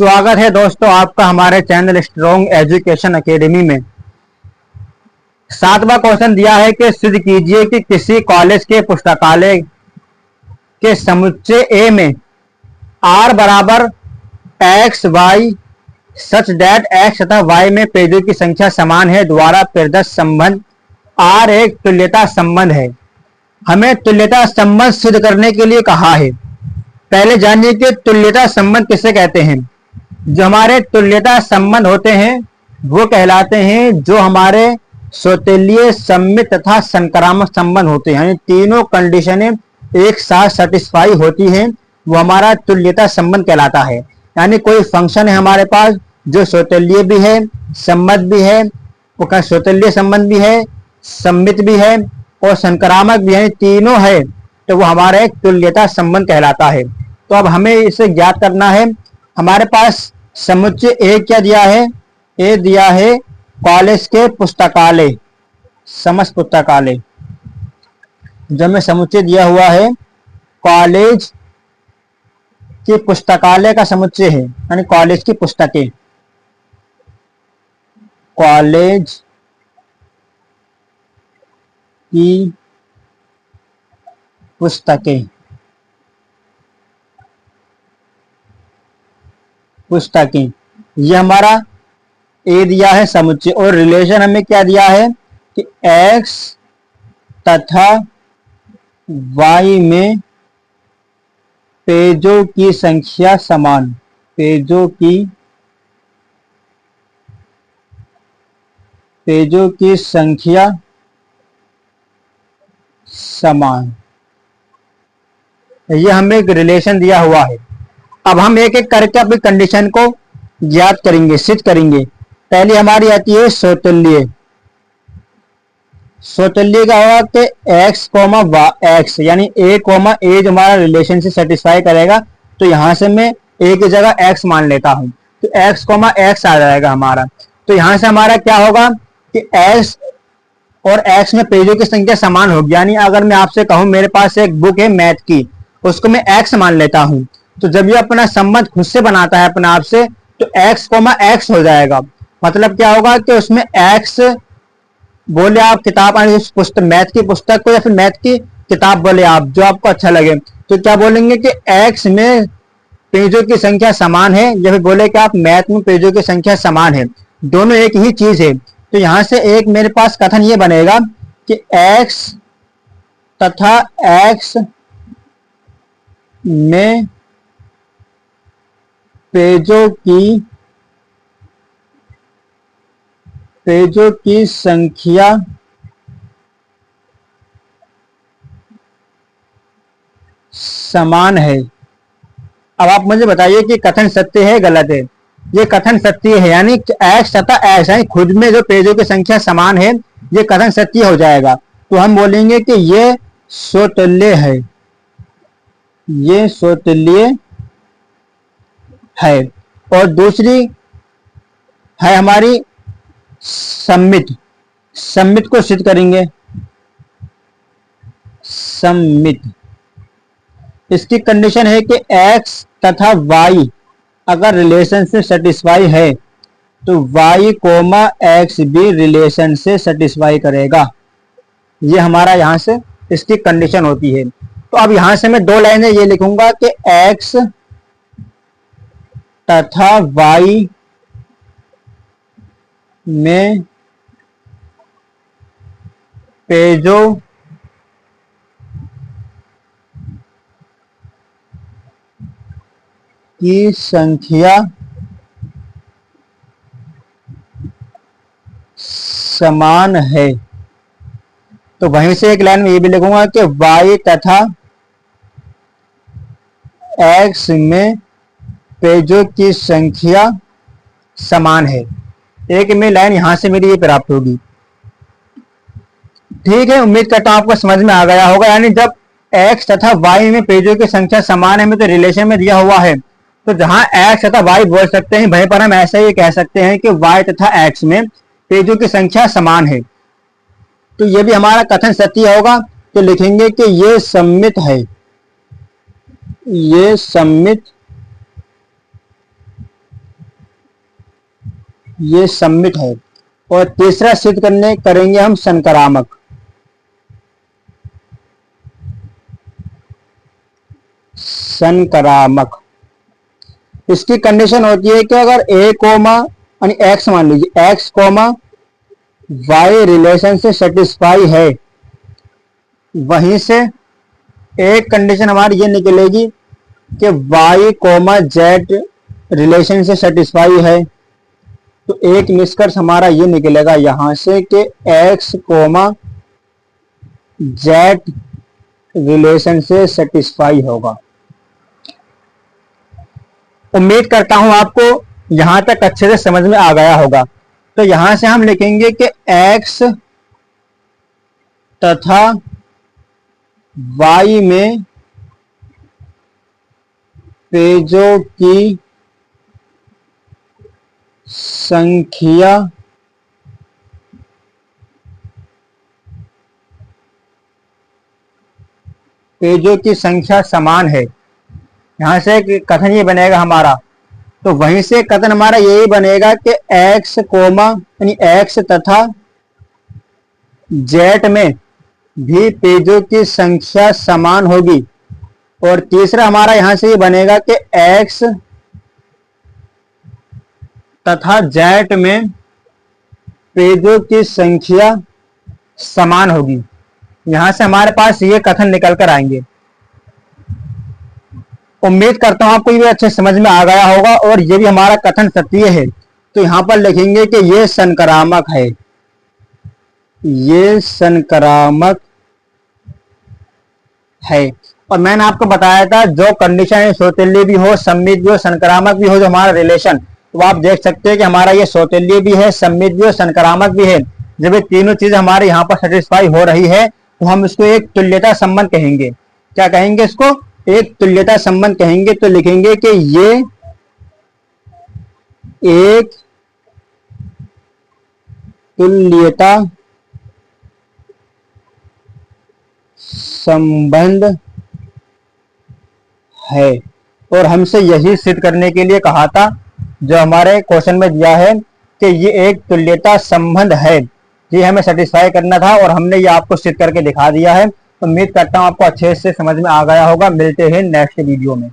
स्वागत है दोस्तों आपका हमारे चैनल स्ट्रॉन्ग एजुकेशन एकेडमी में। 7वां क्वेश्चन दिया है कि सिद्ध कीजिए कि किसी कॉलेज के पुस्तकालय के समुच्चय ए में आर बराबर x y such that x तथा वाई में पेजों की संख्या समान है द्वारा प्रदत्त संबंध आर एक तुल्यता संबंध है। हमें तुल्यता संबंध सिद्ध करने के लिए कहा है। पहले जानिए कि तुल्यता संबंध किसे कहते हैं। जो हमारे तुल्यता संबंध होते हैं वो कहलाते हैं जो हमारे सौतेल्य, सम्मित तथा संक्रामक संबंध होते हैं, यानी तीनों कंडीशनें एक साथ सेटिस्फाई होती हैं, वो हमारा तुल्यता संबंध कहलाता है। यानी कोई फंक्शन है हमारे पास जो सौतेल्य भी है, सम्मत भी है, वो सौतेल्य संबंध भी है, सम्मित भी है और संक्रामक भी है, तीनों है तो वो हमारा एक तुल्यता संबंध कहलाता है। तो अब हमें इसे ज्ञात करना है। हमारे पास समुच्चय ए क्या दिया है, ए दिया है कॉलेज के पुस्तकालय, समस्त पुस्तकालय। जो हमें समुच्चय दिया हुआ है कॉलेज के पुस्तकालय का समुच्चय है, यानी कॉलेज की पुस्तकें, कॉलेज की पुस्तकें, ये हमारा ए दिया है समुच्चय। और रिलेशन हमें क्या दिया है कि x तथा y में पेजों की संख्या समान, पेजों की संख्या समान, ये हमें एक रिलेशन दिया हुआ है। अब हम एक एक करके अपनी कंडीशन को ज्ञात करेंगे, सिद्ध करेंगे। पहली हमारी आती है सौतुल्य। सौतुल्य का होगा कि x, x यानी a, a जो हमारा रिलेशन से सेटिस्फाई करेगा, तो यहां से मैं a की जगह x मान लेता हूं, तो x, x आ जाएगा हमारा। तो यहां से हमारा क्या होगा कि s और x में पेजों की संख्या समान होगी। यानी अगर मैं आपसे कहूं मेरे पास एक बुक है मैथ की, उसको मैं x मान लेता हूं, तो जब ये अपना संबंध खुद से बनाता है अपने आप से, तो x, x हो जाएगा। मतलब क्या होगा कि उसमें x बोले आप किताब, मैथ की पुस्तक को या फिर मैथ की किताब बोले आप, जो आपको अच्छा लगे, तो क्या बोलेंगे कि x में पेजों की संख्या समान है, या फिर बोले कि आप मैथ में पेजों की संख्या समान है, दोनों एक ही चीज है। तो यहां से एक मेरे पास कथन ये बनेगा कि x तथा x में पेजों की संख्या समान है। अब आप मुझे बताइए कि कथन सत्य है गलत है। ये कथन सत्य है, यानी x तथा x यानी खुद में जो पेजों की संख्या समान है, ये कथन सत्य हो जाएगा। तो हम बोलेंगे कि ये सौतुल्य है, ये सौतुल्य है। और दूसरी है हमारी सम्मित। सम्मित को सिद्ध करेंगे। सम्मित, इसकी कंडीशन है कि x तथा y अगर रिलेशन से सेटिस्फाई है तो y, x भी रिलेशन से सेटिस्फाई करेगा। ये हमारा यहां से इसकी कंडीशन होती है। तो अब यहां से मैं दो लाइनें ये लिखूंगा कि x तथा y में पेजों की संख्या समान है। तो वहीं से एक लाइन में ये भी लिखूंगा कि y तथा x में पेजों की संख्या समान है। एक में लाइन यहां से मेरी ये प्राप्त होगी। ठीक है, उम्मीद करता हूं आपको समझ में आ गया होगा। यानी जब x तथा y में पेजों की संख्या समान है, में तो रिलेशन में दिया हुआ है, तो जहां x तथा y बोल सकते हैं वहीं पर हम ऐसा ही कह सकते हैं कि y तथा x में पेजों की संख्या समान है। तो ये भी हमारा कथन सत्य होगा। तो लिखेंगे कि ये सम्मित है, ये सम्मित ये सम्मित है। और तीसरा सिद्ध करेंगे हम संक्रामक। संक्रामक इसकी कंडीशन होती है कि अगर ए कोमा यानी एक्स, मान लीजिए एक्स कोमा वाई रिलेशन से सेटिस्फाई है, वहीं से एक कंडीशन हमारी ये निकलेगी कि वाई कोमा जेड रिलेशन से सेटिस्फाई है। तो एक निष्कर्ष हमारा ये निकलेगा यहां से कि एक्स कोमा जेड रिलेशन से सेटिस्फाई होगा। उम्मीद करता हूं आपको यहां तक अच्छे से समझ में आ गया होगा। तो यहां से हम लिखेंगे कि x तथा y में पेजों की संख्या समान है। यहां से कथन ये बनेगा हमारा, तो वहीं से कथन हमारा यही बनेगा कि x कोमा यानी x तथा z में भी पेजों की संख्या समान होगी। और तीसरा हमारा यहां से ये बनेगा कि x तथा z में पेजों की संख्या समान होगी। यहां से हमारे पास ये कथन निकल कर आएंगे। उम्मीद करता हूं आपको ये अच्छे समझ में आ गया होगा और ये भी हमारा कथन सत्य है। तो यहां पर लिखेंगे कि ये संक्रामक है, ये संक्रामक है। और मैंने आपको बताया था जो कंडीशन सौतेल्य भी हो, सम्मित भी हो, संक्रामक भी हो, जो हमारा रिलेशन, तो आप देख सकते हैं कि हमारा ये सौतेल्य भी है, सम्मित भी हो, संक्रामक भी है। जब ये तीनों चीज हमारे यहाँ पर सेटिस्फाई हो रही है तो हम इसको एक तुल्यता संबंध कहेंगे। क्या कहेंगे इसको? एक तुल्यता संबंध कहेंगे। तो लिखेंगे कि ये एक तुल्यता संबंध है। और हमसे यही सिद्ध करने के लिए कहा था जो हमारे क्वेश्चन में दिया है कि ये एक तुल्यता संबंध है, ये हमें सेटिस्फाई करना था और हमने ये आपको सिद्ध करके दिखा दिया है। उम्मीद करता हूं आपको अच्छे से समझ में आ गया होगा। मिलते हैं नेक्स्ट वीडियो में।